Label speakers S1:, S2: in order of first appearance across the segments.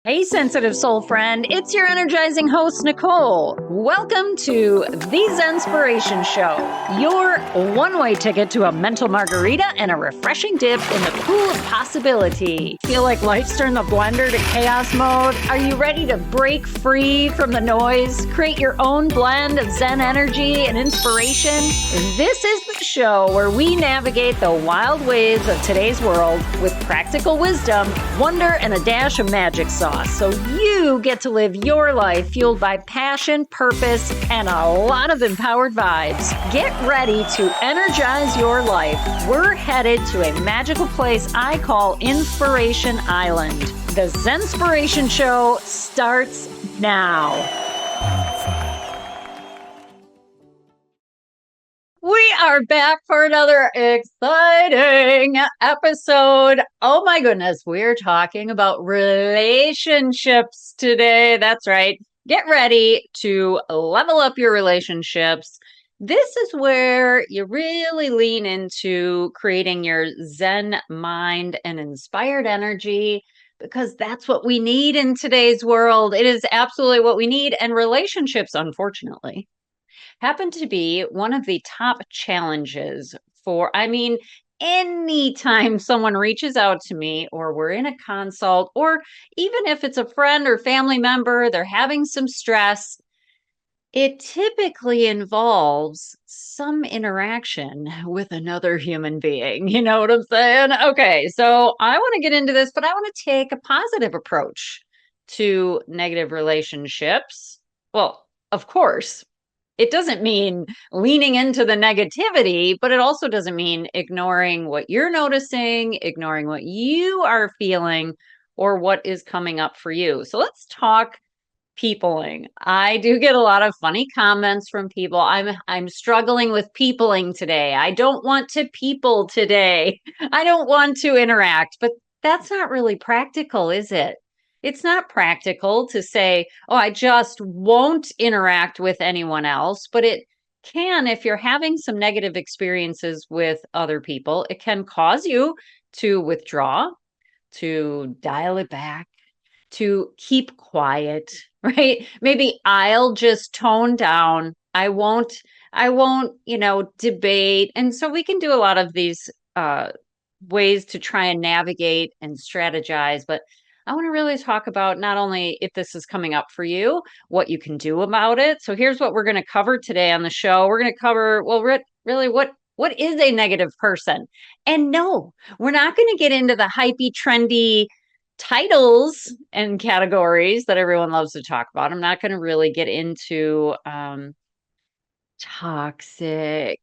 S1: Hey, sensitive soul friend, it's your energizing host, Nicole. Welcome to the Zenspiration Show, your one-way ticket to a mental margarita and a refreshing dip in the pool of possibility. Feel like life's turned the blender to chaos mode? Are you ready to break free from the noise? Create your own blend of Zen energy and inspiration? This is the show where we navigate the wild ways of today's world with practical wisdom, wonder, and a dash of magic sauce. So you get to live your life fueled by passion, purpose, and a lot of empowered vibes. Get ready to energize your life. We're headed to a magical place I call Inspiration Island. The Zenspiration Show starts now. We are back for another exciting episode. Oh my goodness, we're talking about relationships today. That's right. Get ready to level up your relationships. This is where you really lean into creating your Zen mind and inspired energy, because that's what we need in today's world. It is absolutely what we need. And relationships, unfortunately, happen to be one of the top challenges anytime someone reaches out to me or we're in a consult, or even if it's a friend or family member, they're having some stress, it typically involves some interaction with another human being. You know what I'm saying? Okay, so I want to get into this, but I want to take a positive approach to negative relationships. Well, of course, it doesn't mean leaning into the negativity, but it also doesn't mean ignoring what you're noticing, ignoring what you are feeling, or what is coming up for you. So let's talk peopling. I do get a lot of funny comments from people. I'm struggling with peopling today. I don't want to people today. I don't want to interact, but that's not really practical, is it? It's not practical to say, oh, I just won't interact with anyone else, but it can, if you're having some negative experiences with other people, it can cause you to withdraw, to dial it back, to keep quiet, right? Maybe I'll just tone down. I won't, debate. And so we can do a lot of these ways to try and navigate and strategize, but I want to really talk about not only if this is coming up for you, what you can do about it. So here's what we're going to cover today on the show. We're going to cover, well, really what is a negative person? And no, we're not going to get into the hypey, trendy titles and categories that everyone loves to talk about. I'm not going to really get into toxic,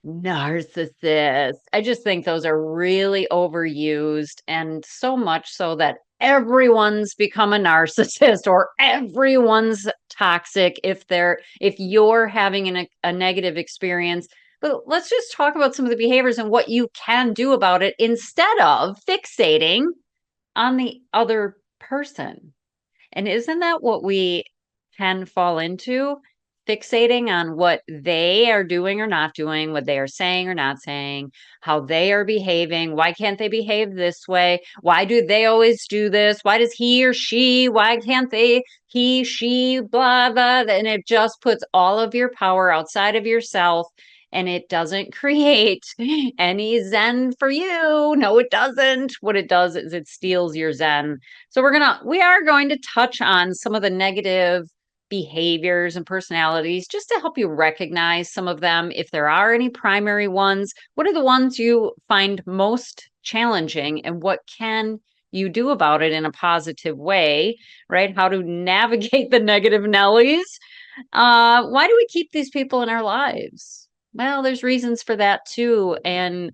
S1: narcissist. I just think those are really overused, and so much so that everyone's become a narcissist or everyone's toxic if you're having a negative experience. But let's just talk about some of the behaviors and what you can do about it instead of fixating on the other person. And isn't that what we can fall into? Fixating on what they are doing or not doing, what they are saying or not saying, how they are behaving. Why can't they behave this way? Why do they always do this? Why does he or she? Why can't they? He, she, blah, blah. And it just puts all of your power outside of yourself, and it doesn't create any Zen for you. No, it doesn't. What it does is it steals your Zen. So we are going to touch on some of the negative behaviors and personalities just to help you recognize some of them. If there are any primary ones, what are the ones you find most challenging, and what can you do about it in a positive way, right? How to navigate the negative Nellies. Why do we keep these people in our lives? Well, there's reasons for that too. And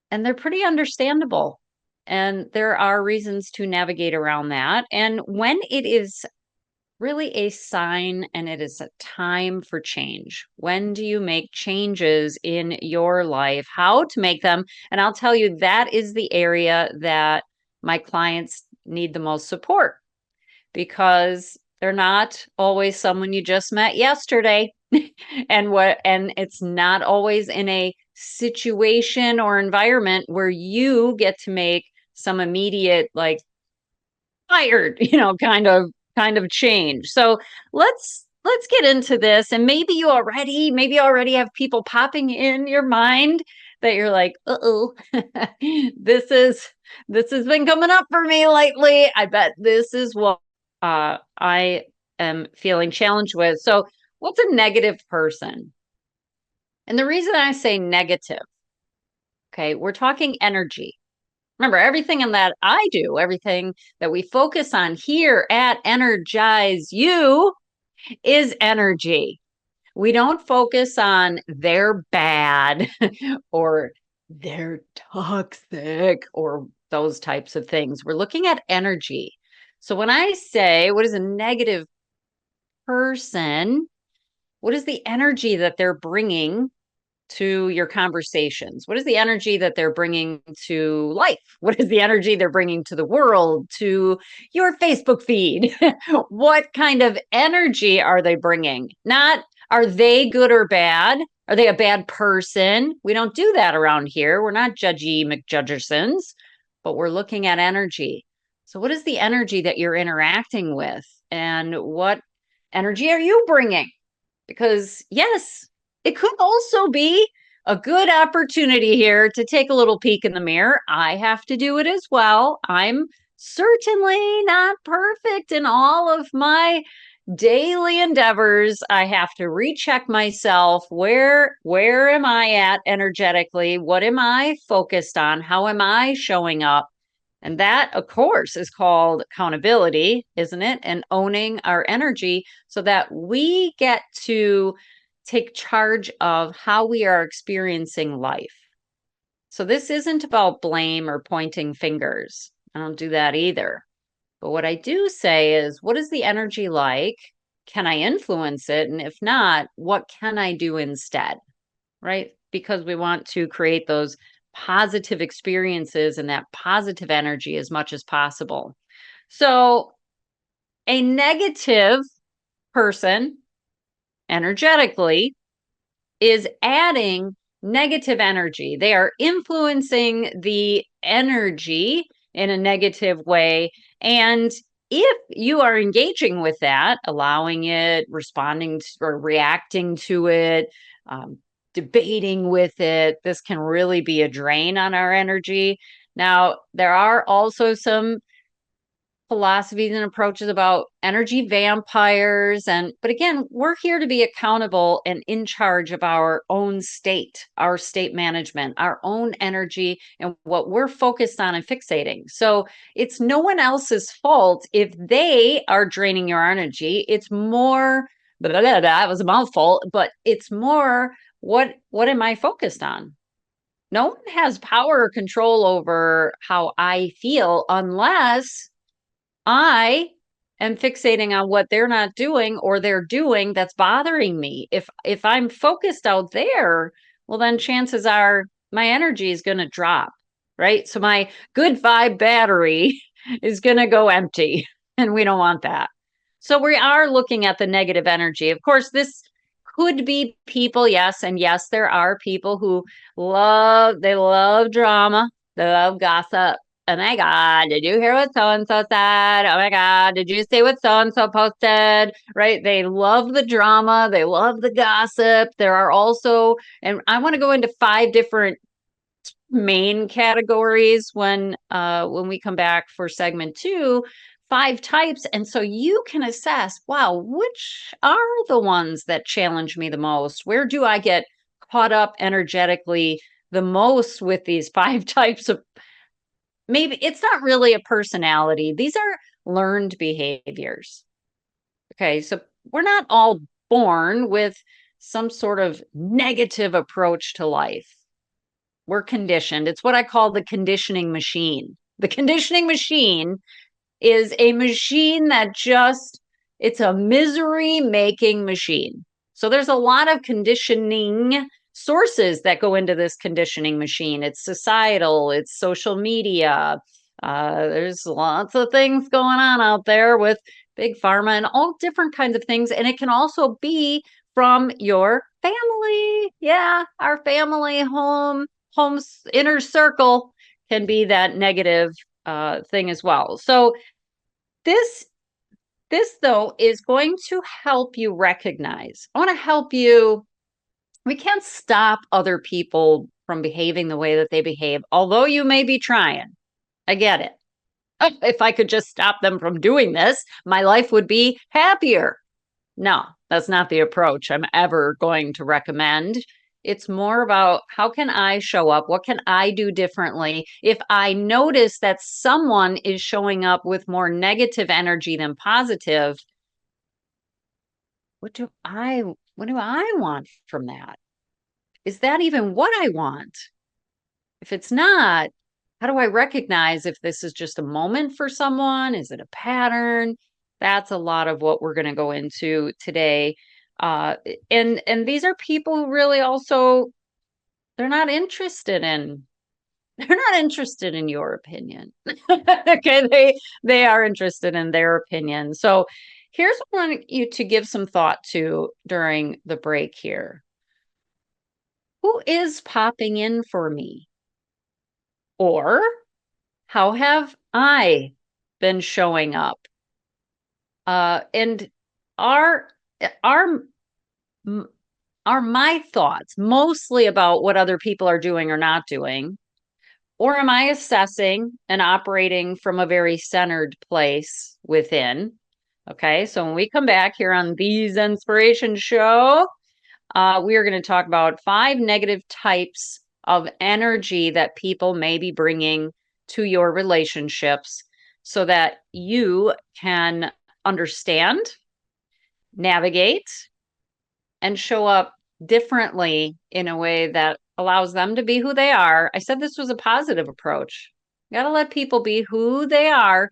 S1: they're pretty understandable. And there are reasons to navigate around that. And when it is really a sign and it is a time for change. When do you make changes in your life? How to make them? And I'll tell you, that is the area that my clients need the most support, because they're not always someone you just met yesterday. and it's not always in a situation or environment where you get to make some immediate, like, fired, kind of change. So let's get into this. And maybe you already have people popping in your mind that you're like, uh-oh, this has been coming up for me lately. I bet this is what I am feeling challenged with. So what's a negative person? And the reason I say negative, okay, we're talking energy. Remember, everything in that I do, everything that we focus on here at Energize You is energy. We don't focus on they're bad or they're toxic or those types of things. We're looking at energy. So when I say, what is a negative person? What is the energy that they're bringing to your conversations? What is the energy that they're bringing to life? What is the energy they're bringing to the world, to your Facebook feed? What kind of energy are they bringing? Not, are they good or bad? Are they a bad person? We don't do that around here. We're not judgy McJudgersons, but we're looking at energy. So what is the energy that you're interacting with? And what energy are you bringing? Because yes, it could also be a good opportunity here to take a little peek in the mirror. I have to do it as well. I'm certainly not perfect in all of my daily endeavors. I have to recheck myself. Where am I at energetically? What am I focused on? How am I showing up? And that, of course, is called accountability, isn't it? And owning our energy so that we get to take charge of how we are experiencing life. So this isn't about blame or pointing fingers. I don't do that either. But what I do say is, what is the energy like? Can I influence it? And if not, what can I do instead? Right? Because we want to create those positive experiences and that positive energy as much as possible. So a negative person energetically is adding negative energy. They are influencing the energy in a negative way. And if you are engaging with that, allowing it, responding to, or reacting to it, debating with it, this can really be a drain on our energy. Now, there are also some philosophies and approaches about energy vampires, but again, we're here to be accountable and in charge of our own state, our state management, our own energy, and what we're focused on and fixating. So it's no one else's fault if they are draining your energy. It's more that was a mouthful, but it's more, what am I focused on? No one has power or control over how I feel unless I am fixating on what they're not doing or they're doing that's bothering me. If I'm focused out there, well, then chances are my energy is going to drop, right? So my good vibe battery is going to go empty, and we don't want that. So we are looking at the negative energy. Of course, this could be people, yes, and yes, there are people who love drama, they love gossip. Oh my God, did you hear what so-and-so said? Oh my God, did you see what so-and-so posted? Right? They love the drama. They love the gossip. There are also, and I want to go into 5 different main categories when we come back for segment 2, 5 types. And so you can assess, wow, which are the ones that challenge me the most? Where do I get caught up energetically the most with these 5 types of, maybe it's not really a personality. These are learned behaviors. Okay, so we're not all born with some sort of negative approach to life. We're conditioned. It's what I call the conditioning machine. The conditioning machine is a machine that it's a misery making machine. So there's a lot of conditioning sources that go into this conditioning machine. It's societal, it's social media. There's lots of things going on out there with big pharma and all different kinds of things. And it can also be from your family. Yeah, our family, home's inner circle can be that negative thing as well. So This though is going to help you recognize. I want to help you. We can't stop other people from behaving the way that they behave, although you may be trying. I get it. Oh, if I could just stop them from doing this, my life would be happier. No, that's not the approach I'm ever going to recommend. It's more about how can I show up? What can I do differently? If I notice that someone is showing up with more negative energy than positive, what do I want from that? Is that even what I want? If it's not, how do I recognize if this is just a moment for someone? Is it a pattern? That's a lot of what we're going to go into today. And these are people who really also they're not interested in your opinion. Okay, they are interested in their opinion. So here's what I want you to give some thought to during the break here. Who is popping in for me? Or how have I been showing up? And are are my thoughts mostly about what other people are doing or not doing? Or am I assessing and operating from a very centered place within? Okay, so when we come back here on the Zenspiration Show, we are going to talk about 5 negative types of energy that people may be bringing to your relationships so that you can understand, navigate, and show up differently in a way that allows them to be who they are. I said this was a positive approach. You got to let people be who they are,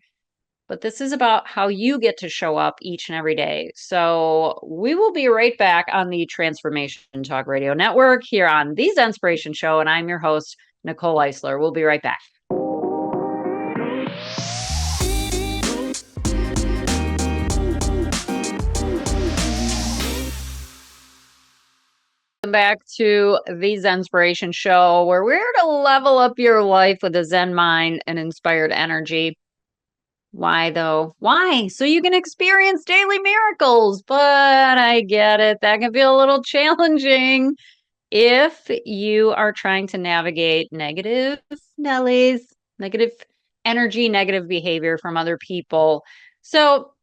S1: but this is about how you get to show up each and every day. So we will be right back on the Transformation Talk Radio Network here on the Zenspiration Show, and I'm your host, Nicole Eisler. We'll be right back. Welcome back to the Zenspiration Show, where we're to level up your life with a Zen mind and inspired energy. Why though? Why? So you can experience daily miracles. But I get it. That can feel a little challenging if you are trying to navigate negative Nellies, negative energy, negative behavior from other people. So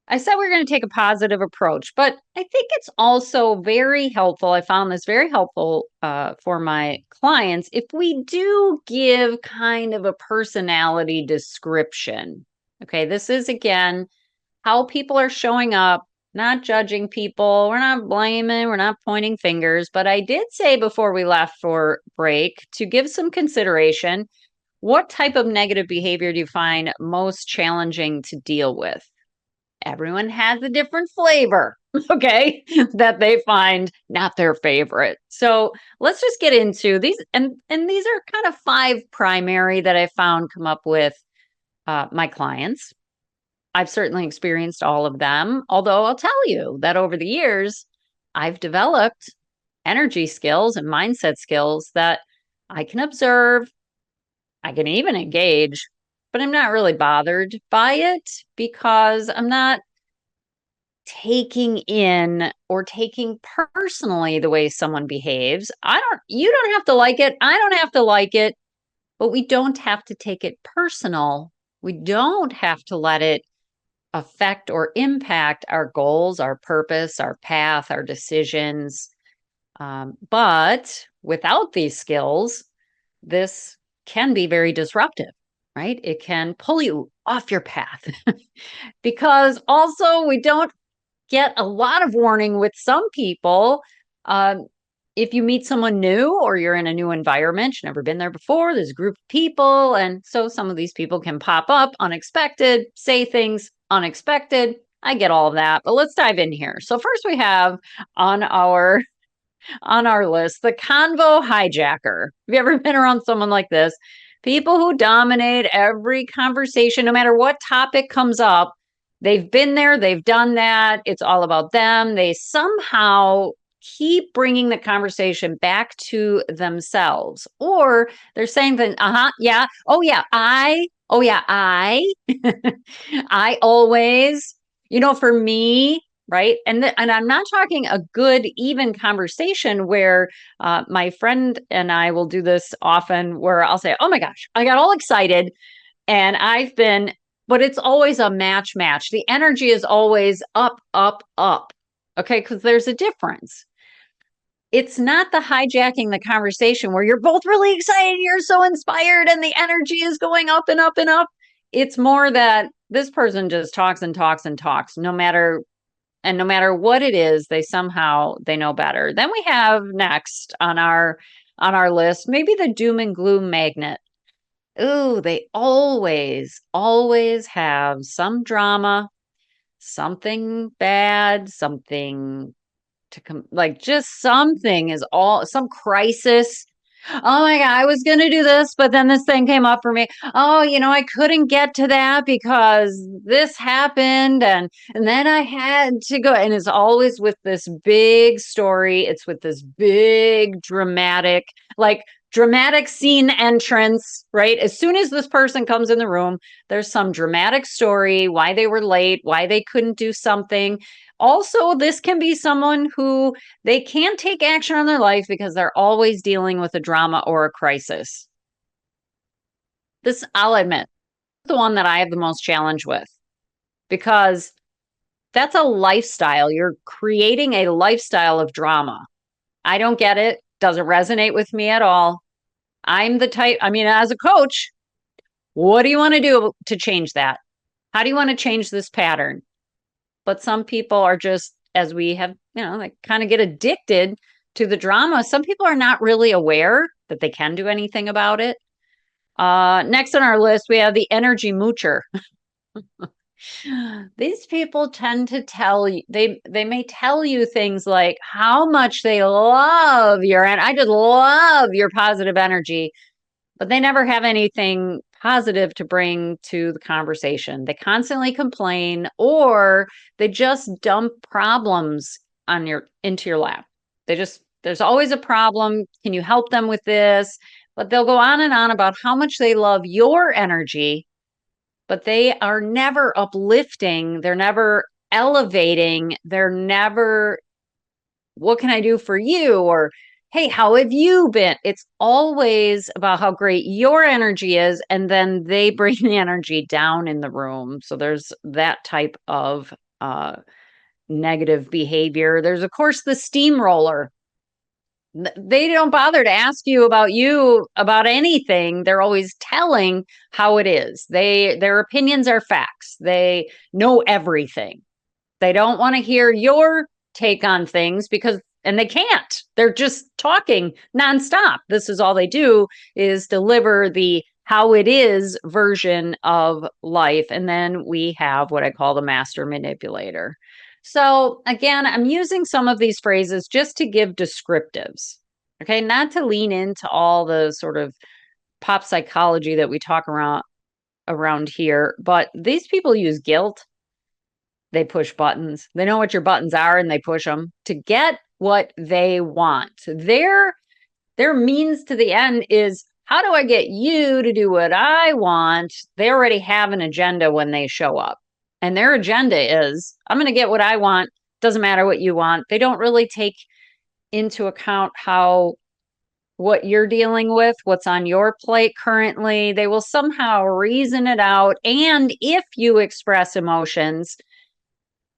S1: I said we're going to take a positive approach, but I think it's also very helpful. I found this very helpful for my clients if we do give kind of a personality description. Okay, this is again how people are showing up, not judging people. We're not blaming, we're not pointing fingers, but I did say before we left for break to give some consideration. What type of negative behavior do you find most challenging to deal with? Everyone has a different flavor, okay, that they find not their favorite. So let's just get into these. And these are kind of 5 primary that I found come up with my clients. I've certainly experienced all of them, although I'll tell you that over the years, I've developed energy skills and mindset skills that I can observe. I can even engage, but I'm not really bothered by it because I'm not taking in or taking personally the way someone behaves. You don't have to like it. I don't have to like it, but we don't have to take it personal. We don't have to let it affect or impact our goals, our purpose, our path, our decisions. But without these skills, this can be very disruptive, right? It can pull you off your path because also we don't get a lot of warning with some people. If you meet someone new or you're in a new environment, you've never been there before, there's a group of people. And so some of these people can pop up unexpected, say things unexpected. I get all of that, but let's dive in here. So first we have on our list, the convo hijacker. Have you ever been around someone like this? People who dominate every conversation, no matter what topic comes up. They've been there, they've done that. It's all about them. They somehow keep bringing the conversation back to themselves, or they're saying that, yeah, oh yeah, Oh yeah, I always, for me, right? And I'm not talking a good even conversation where my friend and I will do this often where I'll say, "Oh my gosh, I got all excited and but it's always a match. The energy is always up, up, up. Okay, because there's a difference. It's not the hijacking the conversation where you're both really excited, you're so inspired, and the energy is going up and up and up. It's more that this person just talks and talks and talks, no matter what it is, they know better. Then we have next on our list, maybe the doom and gloom magnet. Ooh, they always have some drama, something bad, something like just something is all some crisis. Oh my God, I was going to do this, but then this thing came up for me. Oh, I couldn't get to that because this happened and then I had to go. And it's always with this big story. It's with this big dramatic scene entrance, right? As soon as this person comes in the room, there's some dramatic story, why they were late, why they couldn't do something. Also, this can be someone who they can't take action on their life because they're always dealing with a drama or a crisis. This, I'll admit, the one that I have the most challenge with because that's a lifestyle. You're creating a lifestyle of drama. I don't get it. Doesn't resonate with me at all. I'm the type, as a coach, what do you want to do to change that? How do you want to change this pattern? But some people are just, as we have, they kind of get addicted to the drama. Some people are not really aware that they can do anything about it. Next on our list, we have the energy moocher. These people tend to tell you, they may tell you things like how much they love and I just love your positive energy, but they never have anything positive to bring to the conversation. They constantly complain or they just dump problems into your lap. There's always a problem. Can you help them with this? But they'll go on and on about how much they love your energy, but they are never uplifting. They're never elevating. They're never, what can I do for you? Or, hey, how have you been? It's always about how great your energy is. And then they bring the energy down in the room. So there's that type of negative behavior. There's, of course, the steamroller. They don't bother to ask you about anything. They're always telling how it is. Their opinions are facts. They know everything. They don't want to hear your take on things and they can't. They're just talking nonstop. This is all they do is deliver the how it is version of life. And then we have what I call the master manipulator. So again, I'm using some of these phrases just to give descriptives, okay? Not to lean into all the sort of pop psychology that we talk around here, but these people use guilt. They push buttons. They know what your buttons are and they push them to get what they want. Their means to the end is how do I get you to do what I want? They already have an agenda when they show up. And their agenda is, I'm going to get what I want. Doesn't matter what you want. They don't really take into account what you're dealing with, what's on your plate currently. They will somehow reason it out. And if you express emotions,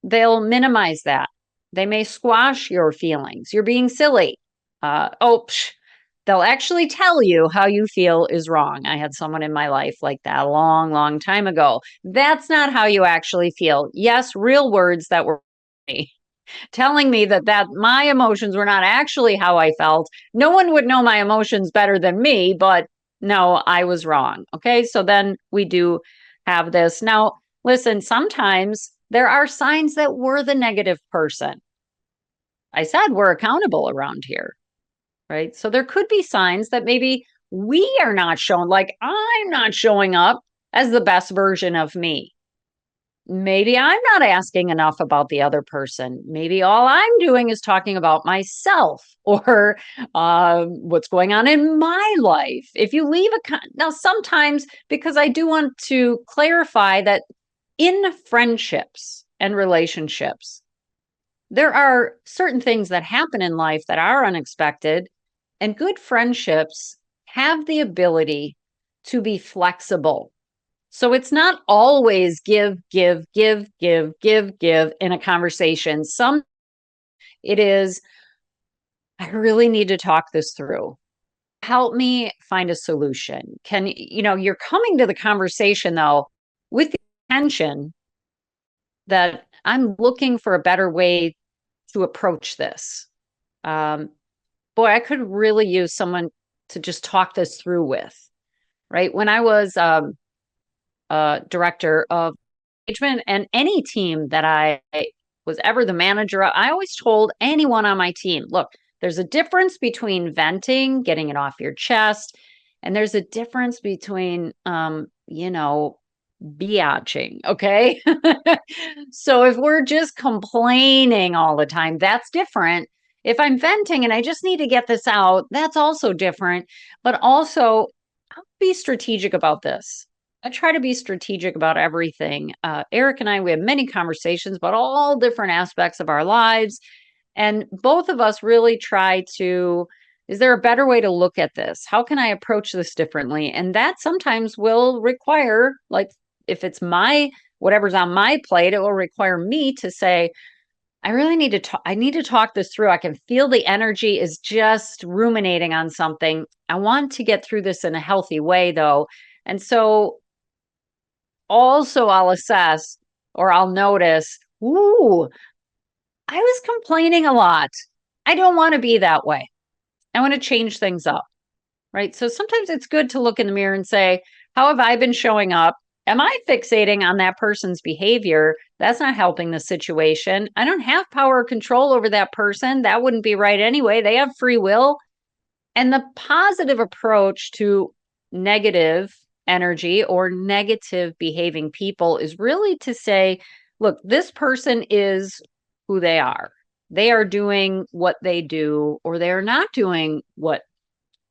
S1: they'll minimize that. They may squash your feelings. You're being silly. They'll actually tell you how you feel is wrong. I had someone in my life like that a long, long time ago. That's not how you actually feel. Yes, real words that were me, telling me that my emotions were not actually how I felt. No one would know my emotions better than me, but no, I was wrong. Okay, so then we do have this. Now, listen, sometimes there are signs that we're the negative person. I said we're accountable around here. Right? So there could be signs that maybe we are not showing, like I'm not showing up as the best version of me. maybe I'm not asking enough about the other person. Maybe all I'm doing is talking about myself or what's going on in my life. If you leave now, sometimes, because I do want to clarify that in friendships and relationships, there are certain things that happen in life that are unexpected, and good friendships have the ability to be flexible. So it's not always give, give, give, give, give, give in a conversation. Some it is, I really need to talk this through. Help me find a solution. You're coming to the conversation though with the intention that I'm looking for a better way to approach this. Um, Boy, I could really use someone to just talk this through with, right? When I was director of engagement, and any team that I was ever the manager of, I always told anyone on my team, look, there's a difference between venting, getting it off your chest, and there's a difference between, biatching. Okay. So if we're just complaining all the time, that's different. If I'm venting and I just need to get this out, that's also different. But also, I'll be strategic about this. I try to be strategic about everything. Eric and I, we have many conversations about all different aspects of our lives. And both of us really try to, is there a better way to look at this? How can I approach this differently? And that sometimes will require, like, if it's whatever's on my plate, it will require me to say, I really need to talk. I need to talk this through. I can feel the energy is just ruminating on something. I want to get through this in a healthy way, though. And so also I'll assess, or I'll notice, ooh, I was complaining a lot. I don't want to be that way. I want to change things up, right? So sometimes it's good to look in the mirror and say, how have I been showing up? Am I fixating on that person's behavior? That's not helping the situation. I don't have power or control over that person. That wouldn't be right anyway. They have free will. And the positive approach to negative energy or negative behaving people is really to say, look, this person is who they are. They are doing what they do, or they are not doing what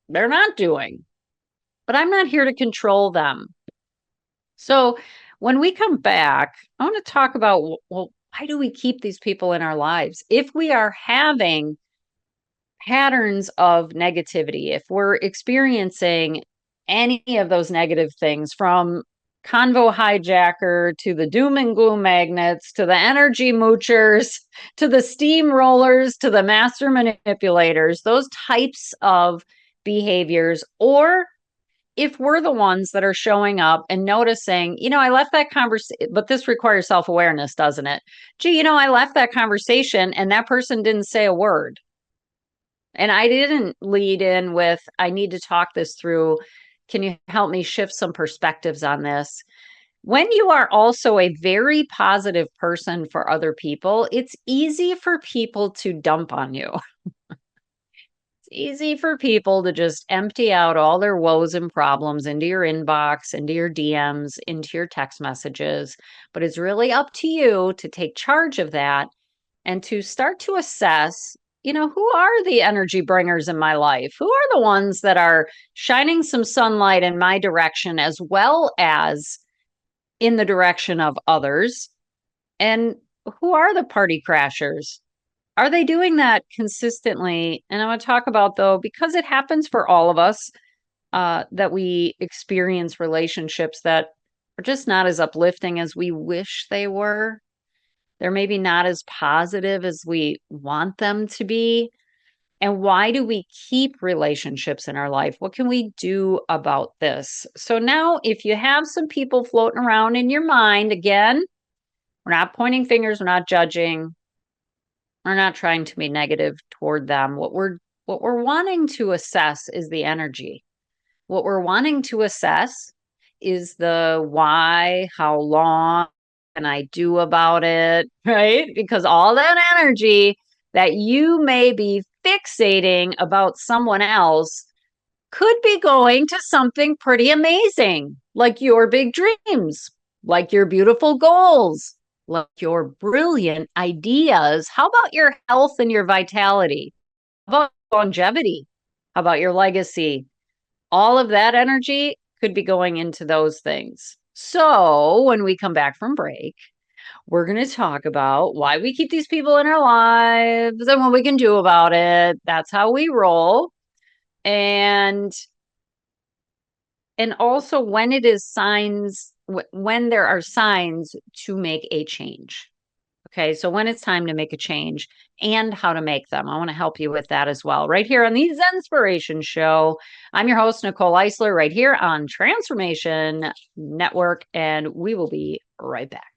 S1: they're not doing. But I'm not here to control them. So when we come back, I want to talk about, well, why do we keep these people in our lives? If we are having patterns of negativity, if we're experiencing any of those negative things, from convo hijacker to the doom and gloom magnets to the energy moochers to the steamrollers to the master manipulators, those types of behaviors, or if we're the ones that are showing up and noticing, I left that conversation, but this requires self-awareness, doesn't it? Gee, I left that conversation and that person didn't say a word. And I didn't lead in with, I need to talk this through. Can you help me shift some perspectives on this? When you are also a very positive person for other people, it's easy for people to dump on you. It's easy for people to just empty out all their woes and problems into your inbox, into your DMs, into your text messages. But it's really up to you to take charge of that and to start to assess, who are the energy bringers in my life? Who are the ones that are shining some sunlight in my direction as well as in the direction of others? And who are the party crashers? Are they doing that consistently? And I want to talk about, though, because it happens for all of us, that we experience relationships that are just not as uplifting as we wish they were. They're maybe not as positive as we want them to be. And why do we keep relationships in our life? What can we do about this? So now, if you have some people floating around in your mind, again, we're not pointing fingers, we're not judging, we're not trying to be negative toward them. What we're wanting to assess is the energy. What we're wanting to assess is the why, how long can I do about it, right? Because all that energy that you may be fixating about someone else could be going to something pretty amazing, like your big dreams, like your beautiful goals, like your brilliant ideas. How about your health and your vitality? How about longevity? How about your legacy? All of that energy could be going into those things. So when we come back from break, we're going to talk about why we keep these people in our lives and what we can do about it. That's how we roll. And also when it is signs, when there are signs to make a change. Okay, so when it's time to make a change and how to make them. I want to help you with that as well. Right here on the Zenspiration Show. I'm your host, Nicole Eisler, right here on Transformation Network, and we will be right back.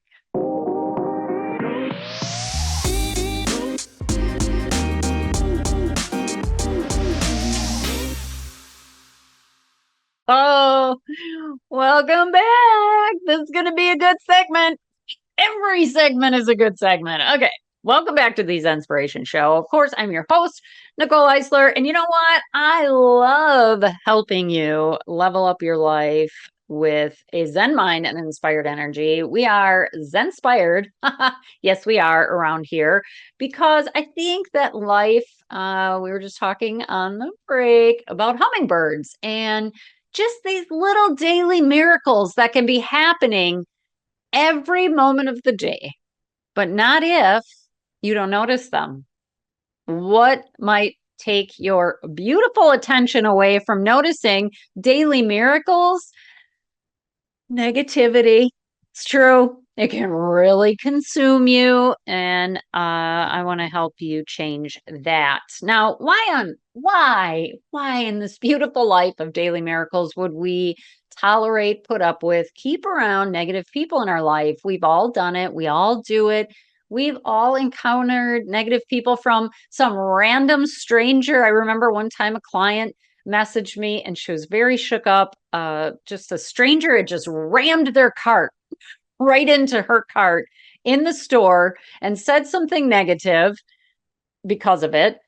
S1: Oh, welcome back. This is going to be a good segment. Every segment is a good segment. Okay. Welcome back to the Zenspiration Show. Of course, I'm your host, Nicole Eisler. And you know what? I love helping you level up your life with a Zen mind and inspired energy. We are Zenspired. Yes, we are around here because I think that life, we were just talking on the break about hummingbirds and just these little daily miracles that can be happening every moment of the day, but not if you don't notice them. What might take your beautiful attention away from noticing daily miracles? Negativity. It's true. It can really consume you. And I want to help you change that. Now, why in this beautiful life of daily miracles would we tolerate, put up with, keep around negative people in our life? We've all done it. We all do it. We've all encountered negative people from some random stranger. I remember one time a client messaged me and she was very shook up. Just a stranger had just rammed their cart right into her cart in the store and said something negative because of it.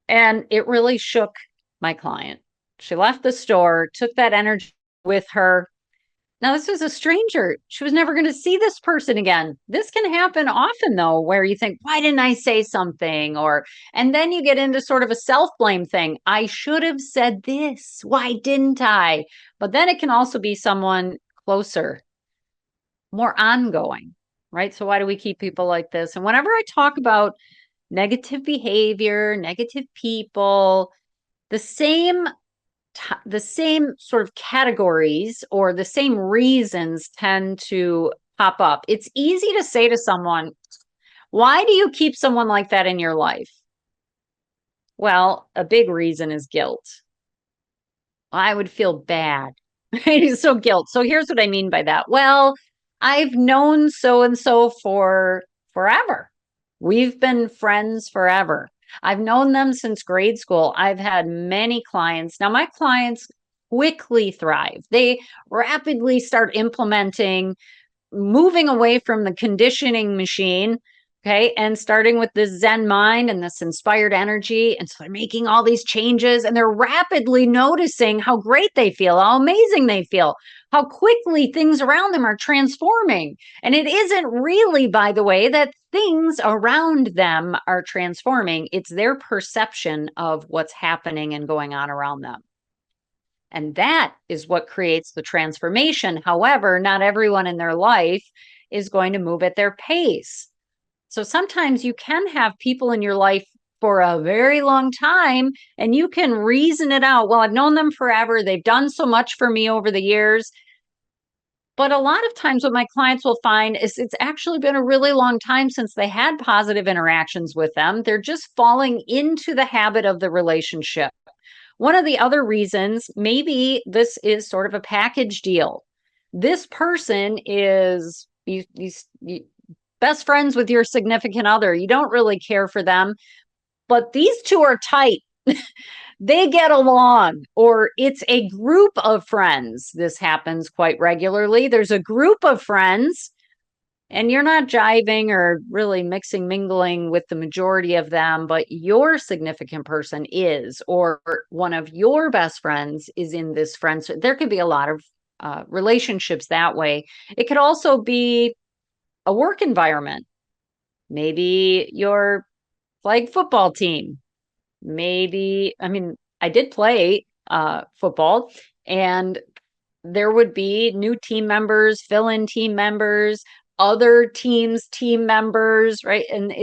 S1: And it really shook my client. She left the store, took that energy with her. Now, this was a stranger. She was never going to see this person again. This can happen often, though, where you think, why didn't I say something? And then you get into sort of a self-blame thing. I should have said this. Why didn't I? But then it can also be someone closer, more ongoing, right? So why do we keep people like this? And whenever I talk about negative behavior, negative people, the same sort of categories or the same reasons tend to pop up. It's easy to say to someone, why do you keep someone like that in your life? Well, a big reason is guilt. I would feel bad. Right? So guilt. So here's what I mean by that. Well, I've known so-and-so for forever. We've been friends forever. I've known them since grade school. I've had many clients. Now, my clients quickly thrive. They rapidly start implementing, moving away from the conditioning machine, okay, and starting with this Zen mind and this inspired energy. And so they're making all these changes and they're rapidly noticing how great they feel, how amazing they feel, how quickly things around them are transforming. And it isn't really, by the way, that things around them are transforming. It's their perception of what's happening and going on around them. And that is what creates the transformation. However, not everyone in their life is going to move at their pace. So sometimes you can have people in your life for a very long time and you can reason it out. Well, I've known them forever. They've done so much for me over the years. But a lot of times what my clients will find is it's actually been a really long time since they had positive interactions with them. They're just falling into the habit of the relationship. One of the other reasons, maybe this is sort of a package deal. This person is you best friends with your significant other. You don't really care for them, but these two are tight. They get along, or it's a group of friends. This happens quite regularly. There's a group of friends and you're not jiving or really mingling with the majority of them, but your significant person is, or one of your best friends is in this friend. So there could be a lot of relationships that way. It could also be a work environment. Maybe your flag football team. Maybe, I mean, I did play football, and there would be new team members, fill-in team members, other teams, team members, right? And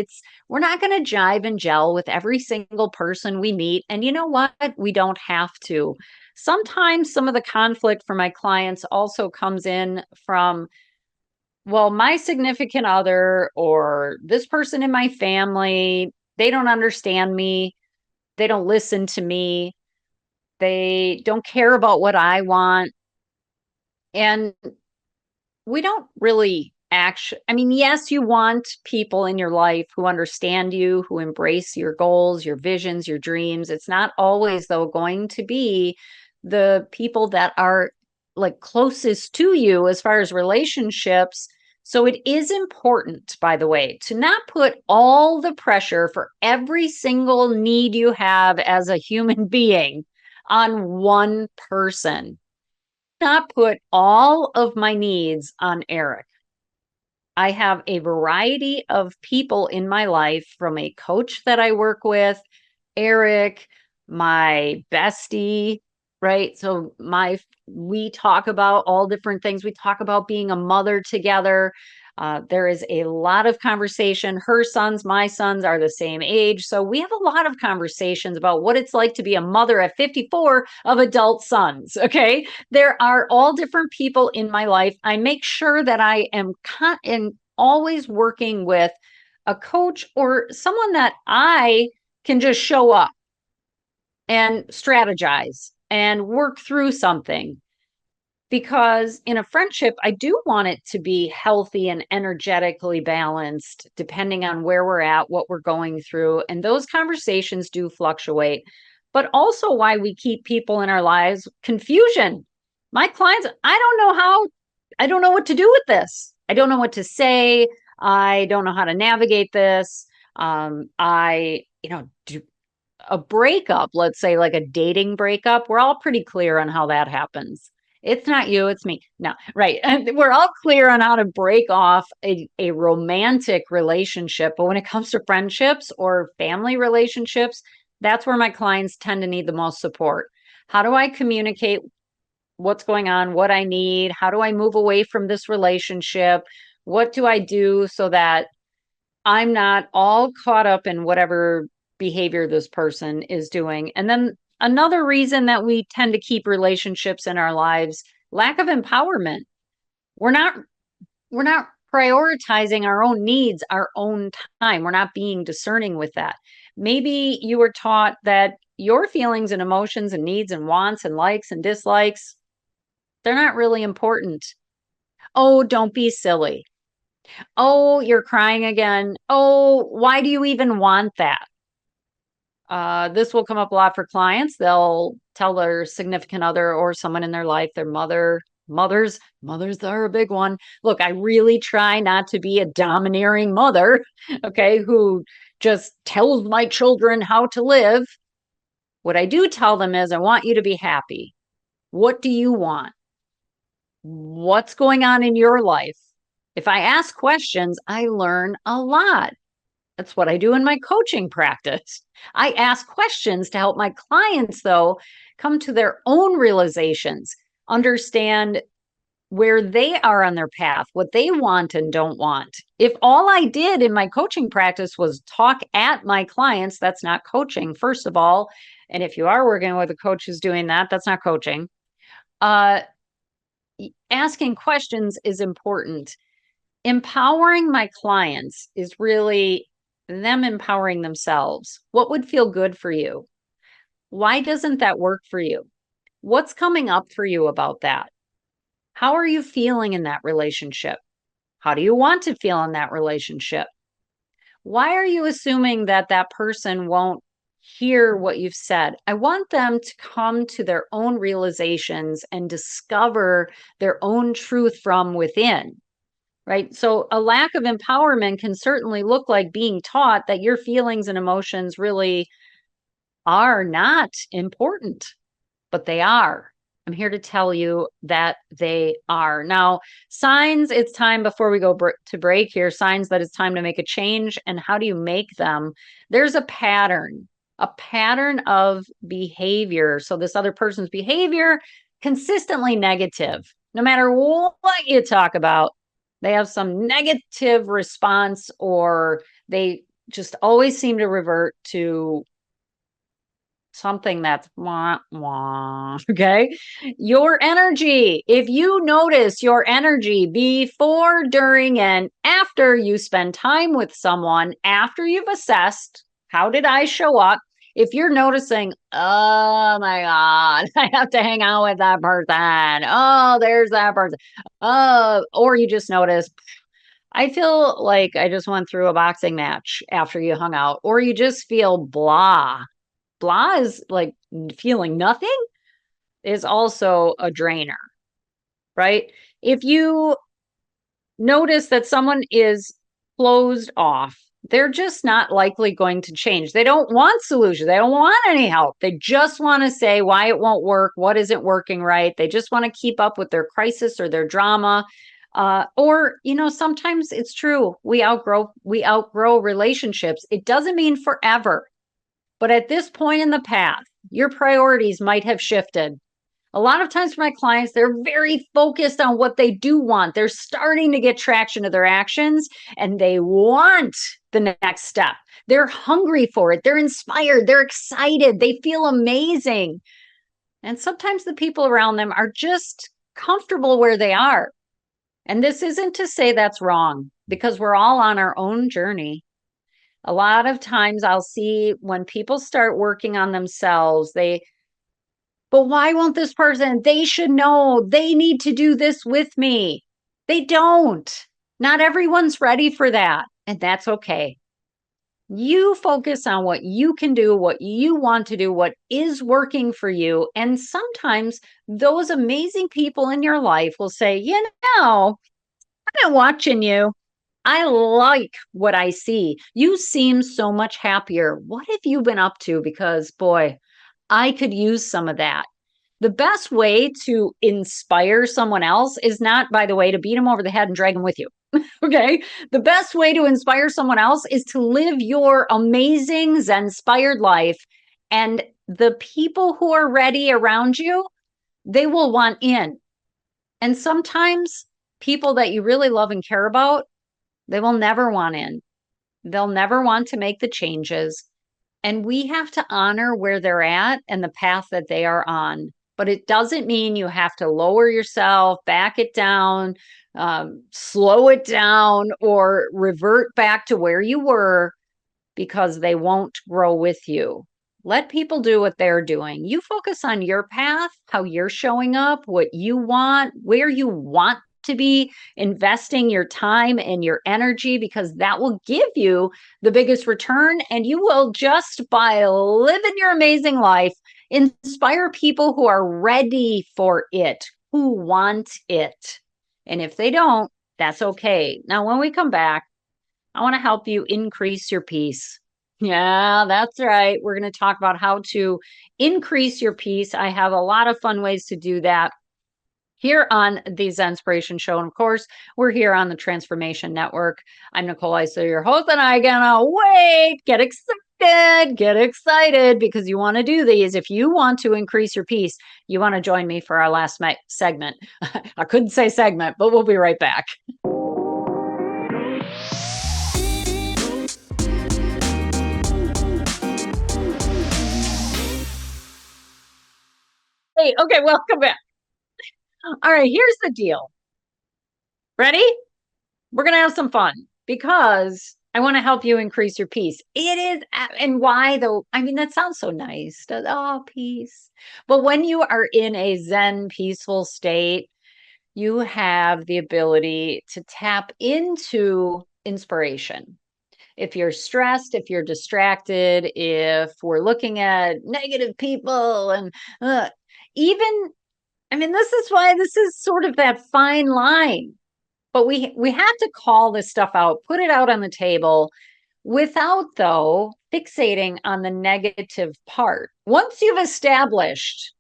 S1: we're not going to jive and gel with every single person we meet. And you know what? We don't have to. Sometimes some of the conflict for my clients also comes in from, well, my significant other or this person in my family, they don't understand me. They don't listen to me. They don't care about what I want. And we don't really I mean, yes, you want people in your life who understand you, who embrace your goals, your visions, your dreams. It's not always, though, going to be the people that are like closest to you as far as relationships. So it is important, by the way, to not put all the pressure for every single need you have as a human being on one person. Not put all of my needs on Eric. I have a variety of people in my life, from a coach that I work with, Eric, my bestie, right? So we talk about all different things. We talk about being a mother together. There is a lot of conversation. Her sons, my sons are the same age. So we have a lot of conversations about what it's like to be a mother at 54 of adult sons. Okay. There are all different people in my life. I make sure that I am always working with a coach or someone that I can just show up and strategize and work through something. Because in a friendship, I do want it to be healthy and energetically balanced, depending on where we're at, what we're going through. And those conversations do fluctuate. But also, why we keep people in our lives, confusion. My clients, I don't know what to do with this. I don't know what to say. I don't know how to navigate this. Do a breakup, let's say like a dating breakup, we're all pretty clear on how that happens. It's not you, it's me. No, right. And we're all clear on how to break off a romantic relationship. But when it comes to friendships or family relationships, that's where my clients tend to need the most support. How do I communicate what's going on, what I need? How do I move away from this relationship? What do I do so that I'm not all caught up in whatever behavior this person is doing? And then another reason that we tend to keep relationships in our lives, lack of empowerment. We're not prioritizing our own needs, our own time. We're not being discerning with that. Maybe you were taught that your feelings and emotions and needs and wants and likes and dislikes, they're not really important. Oh, don't be silly. Oh, you're crying again. Oh, why do you even want that? This will come up a lot for clients. They'll tell their significant other or someone in their life, their mothers are a big one. Look, I really try not to be a domineering mother, okay, who just tells my children how to live. What I do tell them is, I want you to be happy. What do you want? What's going on in your life? If I ask questions, I learn a lot. That's what I do in my coaching practice. I ask questions to help my clients, though, come to their own realizations, understand where they are on their path, what they want and don't want. If all I did in my coaching practice was talk at my clients, that's not coaching, first of all. And if you are working with a coach who's doing that, that's not coaching. Asking questions is important. Empowering my clients is really them empowering themselves. What would feel good for you? Why doesn't that work for you? What's coming up for you about that? How are you feeling in that relationship? How do you want to feel in that relationship? Why are you assuming that that person won't hear what you've said? I want them to come to their own realizations and discover their own truth from within. Right. So a lack of empowerment can certainly look like being taught that your feelings and emotions really are not important, but they are. I'm here to tell you that they are. Now, signs it's time before we go to break here, signs that it's time to make a change. And how do you make them? There's a pattern of behavior. So this other person's behavior, consistently negative. No matter what you talk about, they have some negative response, or they just always seem to revert to something that's wah, wah. Okay. Your energy. If you notice your energy before, during, and after you spend time with someone, after you've assessed, how did I show up? If you're noticing, oh my God, I have to hang out with that person. Oh, there's that person. Oh, or you just notice, I feel like I just went through a boxing match after you hung out, or you just feel blah. Blah is like feeling nothing, is also a drainer, right? If you notice that someone is closed off, they're just not likely going to change. They don't want solutions. They don't want any help. They just want to say why it won't work, what isn't working right. They just want to keep up with their crisis or their drama. Or, sometimes it's true. We outgrow relationships. It doesn't mean forever. But at this point in the path, your priorities might have shifted. A lot of times for my clients, they're very focused on what they do want. They're starting to get traction to their actions and they want the next step. They're hungry for it. They're inspired. They're excited. They feel amazing. And sometimes the people around them are just comfortable where they are. And this isn't to say that's wrong, because we're all on our own journey. A lot of times I'll see when people start working on themselves, but why won't this person? They should know. They need to do this with me. They don't. Not everyone's ready for that. And that's okay. You focus on what you can do, what you want to do, what is working for you. And sometimes those amazing people in your life will say, I've been watching you. I like what I see. You seem so much happier. What have you been up to? Because, boy, I could use some of that. The best way to inspire someone else is not, by the way, to beat them over the head and drag them with you. Okay. The best way to inspire someone else is to live your amazing Zen-inspired life. And the people who are ready around you, they will want in. And sometimes people that you really love and care about, they will never want in. They'll never want to make the changes. And we have to honor where they're at and the path that they are on. But it doesn't mean you have to lower yourself, back it down, slow it down, or revert back to where you were, because they won't grow with you. Let people do what they're doing. You focus on your path, how you're showing up, what you want, where you want to be investing your time and your energy, because that will give you the biggest return. And you will, just by living your amazing life, inspire people who are ready for it, who want it. And if they don't, that's okay. Now, when we come back, I want to help you increase your peace. Yeah, that's right. We're going to talk about how to increase your peace. I have a lot of fun ways to do that here on the Zenspiration Show. And of course, we're here on the Transformation Network. I'm Nicole Eisler, your host, and I cannot wait. Get excited, because you want to do these. If you want to increase your peace, you want to join me for our last segment. I couldn't say segment, but we'll be right back. Hey, okay, welcome back. All right, here's the deal. Ready? We're going to have some fun, because I want to help you increase your peace. It is, and why though? I mean, that sounds so nice. Oh, peace. But when you are in a Zen, peaceful state, you have the ability to tap into inspiration. If you're stressed, if you're distracted, if we're looking at negative people and this is why this is sort of that fine line. But we have to call this stuff out, put it out on the table, without, though, fixating on the negative part. Once you've established,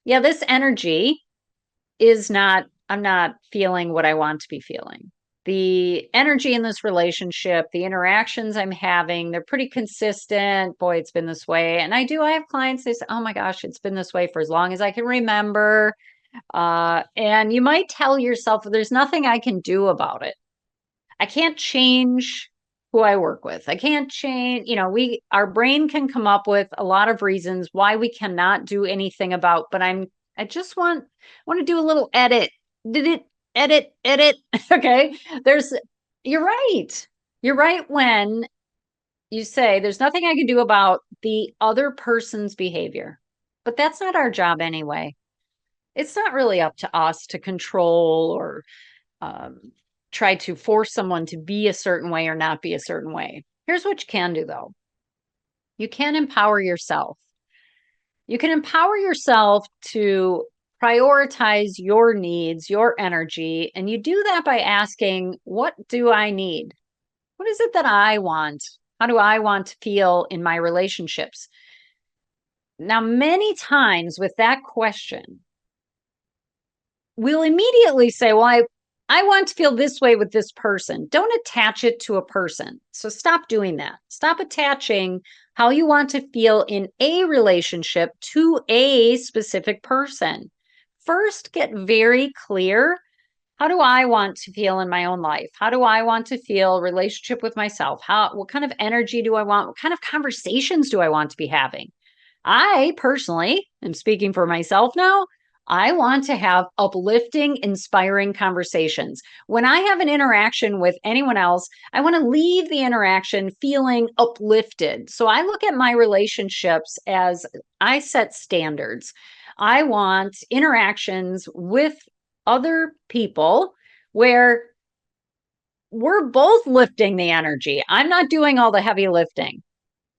S1: yeah, this energy is not, I'm not feeling what I want to be feeling. The energy in this relationship, the interactions I'm having, they're pretty consistent. Boy, it's been this way. And I have clients, they say, oh my gosh, it's been this way for as long as I can remember. And you might tell yourself, there's nothing I can do about it. I can't change who I work with. I can't change, our brain can come up with a lot of reasons why we cannot do anything about, but I just want to do a little edit. Did it edit? Okay. There's, you're right. You're right when you say there's nothing I can do about the other person's behavior, but that's not our job anyway. It's not really up to us to control or um, try to force someone to be a certain way or not be a certain way. Here's what you can do though. You can empower yourself. You can empower yourself to prioritize your needs, your energy, and you do that by asking, what do I need? What is it that I want? How do I want to feel in my relationships? Now, many times with that question, we'll immediately say, well, I want to feel this way with this person. Don't attach it to a person. So stop doing that. Stop attaching how you want to feel in a relationship to a specific person. First, get very clear. How do I want to feel in my own life? How do I want to feel relationship with myself? What kind of energy do I want? What kind of conversations do I want to be having? I personally am speaking for myself now. I want to have uplifting, inspiring conversations. When I have an interaction with anyone else, I want to leave the interaction feeling uplifted. So I look at my relationships as I set standards. I want interactions with other people where we're both lifting the energy. I'm not doing all the heavy lifting.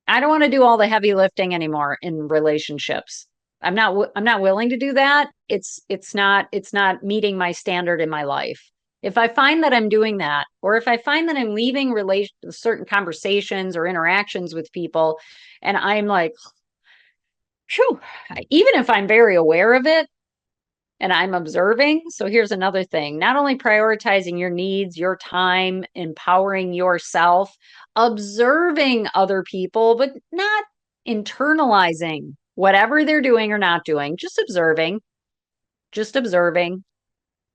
S1: I don't want to do all the heavy lifting anymore in relationships. I'm not willing to do that. It's not meeting my standard in my life. If I find that I'm doing that, or if I find that I'm leaving certain conversations or interactions with people, and I'm like, phew, even if I'm very aware of it and I'm observing. So here's another thing, not only prioritizing your needs, your time, empowering yourself, observing other people, but not internalizing whatever they're doing or not doing, just observing, just observing.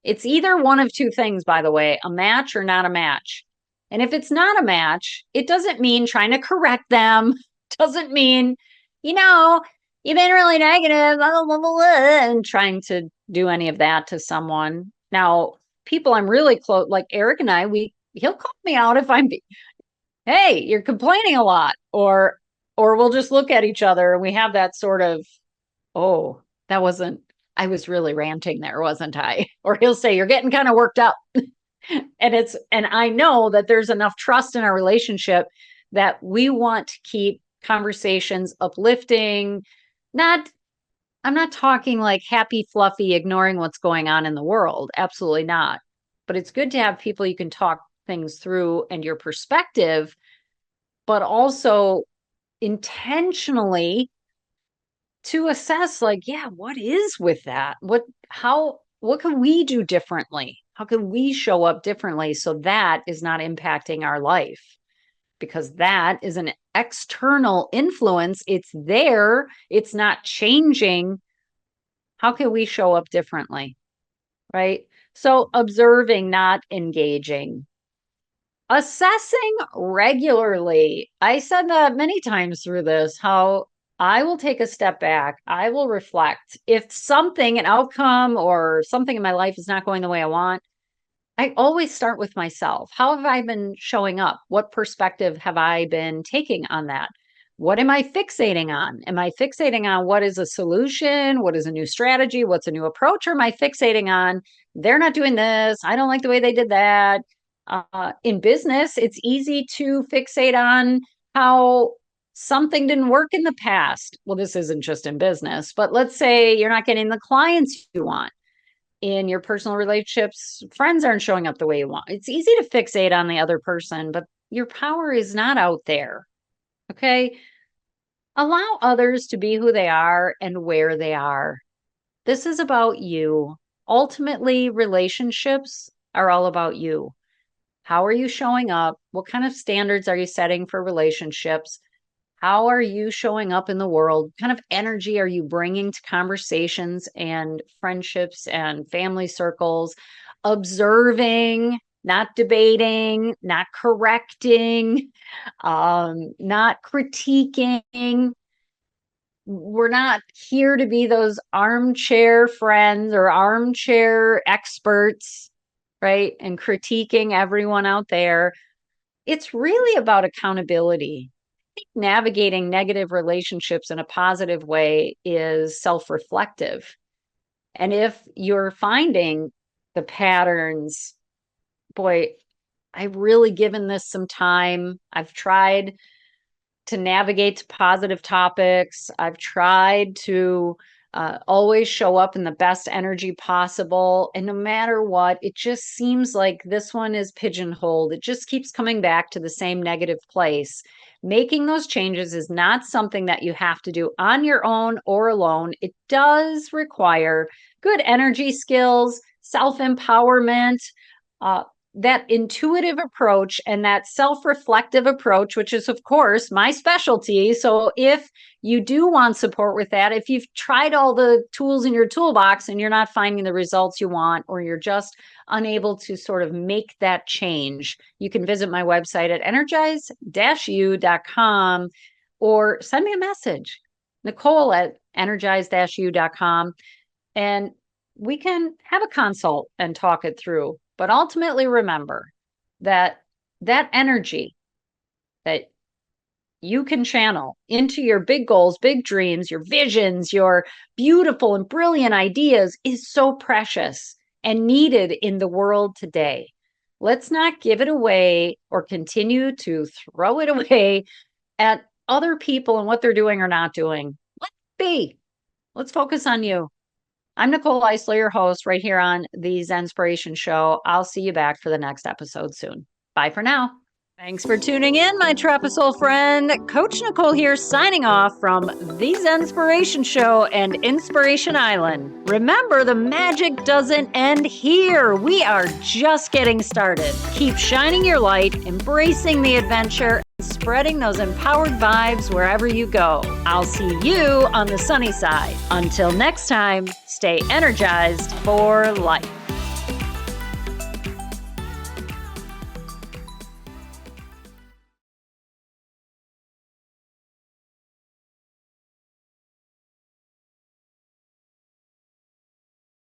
S1: It's either one of two things, by the way, a match or not a match. And if it's not a match, it doesn't mean trying to correct them, doesn't mean, you know, you've been really negative, blah, blah, blah, and trying to do any of that to someone. Now, people I'm really close, like Eric and I, he'll call me out if hey, you're complaining a lot, or we'll just look at each other and we have that sort of, oh, I was really ranting there, wasn't I? Or he'll say, you're getting kind of worked up. And I know that there's enough trust in our relationship that we want to keep conversations uplifting. I'm not talking like happy, fluffy, ignoring what's going on in the world. Absolutely not. But it's good to have people you can talk things through and your perspective, but also intentionally to assess, like, yeah, what is with that? What can we do differently? How can we show up differently so that is not impacting our life? Because that is an external influence. It's there, it's not changing. How can we show up differently? Right? So observing, not engaging. Assessing regularly. I said that many times through this, how I will take a step back. I will reflect. If something, an outcome or something in my life is not going the way I want, I always start with myself. How have I been showing up? What perspective have I been taking on that? What am I fixating on? Am I fixating on what is a solution? What is a new strategy? What's a new approach? Or am I fixating on they're not doing this? I don't like the way they did that. In business, it's easy to fixate on how something didn't work in the past. Well, this isn't just in business, but let's say you're not getting the clients you want in your personal relationships, friends aren't showing up the way you want. It's easy to fixate on the other person, but your power is not out there. Okay. Allow others to be who they are and where they are. This is about you. Ultimately, relationships are all about you. How are you showing up? What kind of standards are you setting for relationships? How are you showing up in the world? What kind of energy are you bringing to conversations and friendships and family circles? Observing, not debating, not correcting, not critiquing. We're not here to be those armchair friends or armchair experts, right? And critiquing everyone out there. It's really about accountability. I think navigating negative relationships in a positive way is self-reflective. And if you're finding the patterns, boy, I've really given this some time. I've tried to navigate to positive topics. I've tried to always show up in the best energy possible. And no matter what, it just seems like this one is pigeonholed. It just keeps coming back to the same negative place. Making those changes is not something that you have to do on your own or alone. It does require good energy skills, self-empowerment, that intuitive approach and that self-reflective approach, which is, of course, my specialty. So if you do want support with that, if you've tried all the tools in your toolbox and you're not finding the results you want, or you're just unable to sort of make that change, you can visit my website at energize-u.com or send me a message, Nicole at energize-u.com, and we can have a consult and talk it through. But ultimately, remember that that energy that you can channel into your big goals, big dreams, your visions, your beautiful and brilliant ideas is so precious and needed in the world today. Let's not give it away or continue to throw it away at other people and what they're doing or not doing. Let's be. Let's focus on you. I'm Nicole Eisler, your host, right here on the Zenspiration Show. I'll see you back for the next episode soon. Bye for now. Thanks for tuning in, my Trapezoid friend. Coach Nicole here, signing off from the Zenspiration Show and Inspiration Island. Remember, the magic doesn't end here. We are just getting started. Keep shining your light, embracing the adventure, and spreading those empowered vibes wherever you go. I'll see you on the sunny side. Until next time, stay energized for life.